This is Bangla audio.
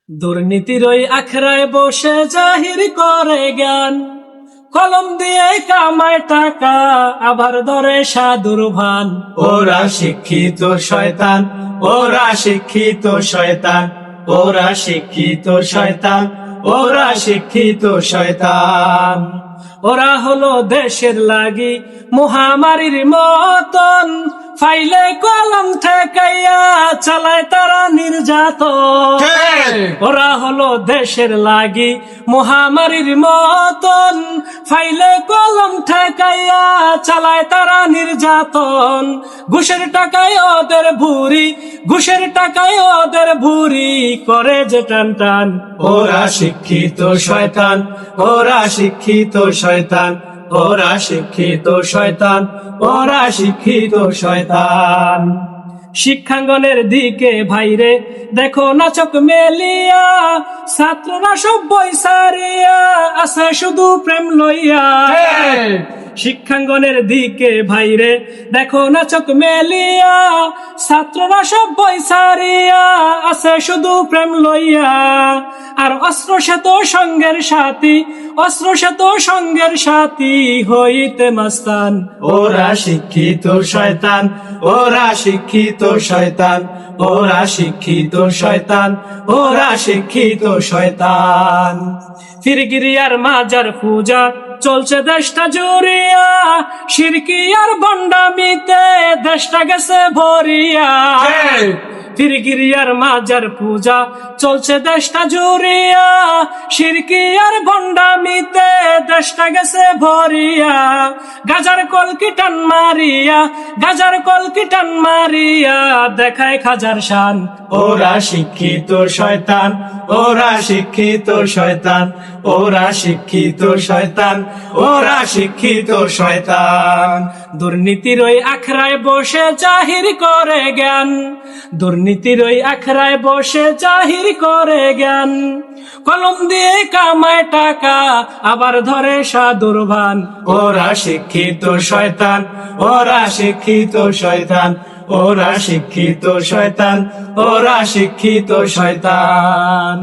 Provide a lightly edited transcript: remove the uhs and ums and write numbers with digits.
দুর্নীতির ওই আখড়ায় বসে জাহির করে জ্ঞান, কলম দিয়ে কামায় টাকা আবার ধরে সাধুর ভান। ওরা শিক্ষিত শয়তান, ওরা শিক্ষিত শয়তান, ওরা শিক্ষিত শয়তান, ওরা শিক্ষিত শয়তান। ওরা হলো দেশের লাগি মহামারীর মতন, ফাইলে কলম ঠেকাইয়া চালায় তারা নির্যাতন। ওরা হলো দেশের লাগি মহামারীর মতন, ফাইলে কলম ঠেকাইয়া চালায় তারা নির্যাতন। ঘুষের টাকায় ওদের ভুরি, ঘুষের টাকায় ওদের ভুরি করে যে টান টান। ওরা শিক্ষিত শয়তান, ওরা শিক্ষিত শয়তান, ওরা শিক্ষিত শয়তান, ওরা শিক্ষিত শয়তান। শিক্ষাঙ্গনের দিকে ভাইরে দেখো না চোখ মেলিয়া, ছাত্ররা সব বই সারিয়া আছে শুধু প্রেম লইয়া। শিক্ষাঙ্গনের দিকে ভাইরে দেখো না চোখ মেলিয়া, ছাত্ররা সব বই সারিয়া আছে শুধু প্রেম লইয়া। আর অস্ত্র সেত সঙ্গের সাথী, অস্ত্র সেত সঙ্গের সাথী হইতে মাস্তান। ওরা শিক্ষিত শয়তান, ওরা শিক্ষিত শয়তান, ওরা শিক্ষিত শয়তান, ওরা শিক্ষিত শয়তান। ফিরগিরিয়ার মাজার পূজা চলছে দেশটা জুড়িয়া, শিরকি আর ভণ্ডামিতে দেশটা গেছে ভরিয়া। ফিরগিরিয়ার মাজার পূজা চলছে দেশটা জুড়িয়া, শিরকি আর ভণ্ডামিতে দেশটা গেছে ভরিয়া। গাজার কলকি টান মারিয়া, গাজার কলকি টান মারিয়া দেখায় খাজার শান। ওরা শিক্ষিত শয়তান, ওরা শিক্ষিত শয়তান, ওরা শিক্ষিত শয়তান, ওরা শিক্ষিত শয়তান। দুর্নীতির ওই আখড়ায় বসে জাহির করে জ্ঞান, দুর্নীতির ওই আখড়ায় বসে জাহির করে জ্ঞান। কলম দিয়ে কামায় টাকা আবার ধরে সাধুর ভান। ওরা শিক্ষিত শয়তান, ওরা শিক্ষিত শয়তান, ওরা শিক্ষিত শয়তান, ওরা শিক্ষিত শয়তান।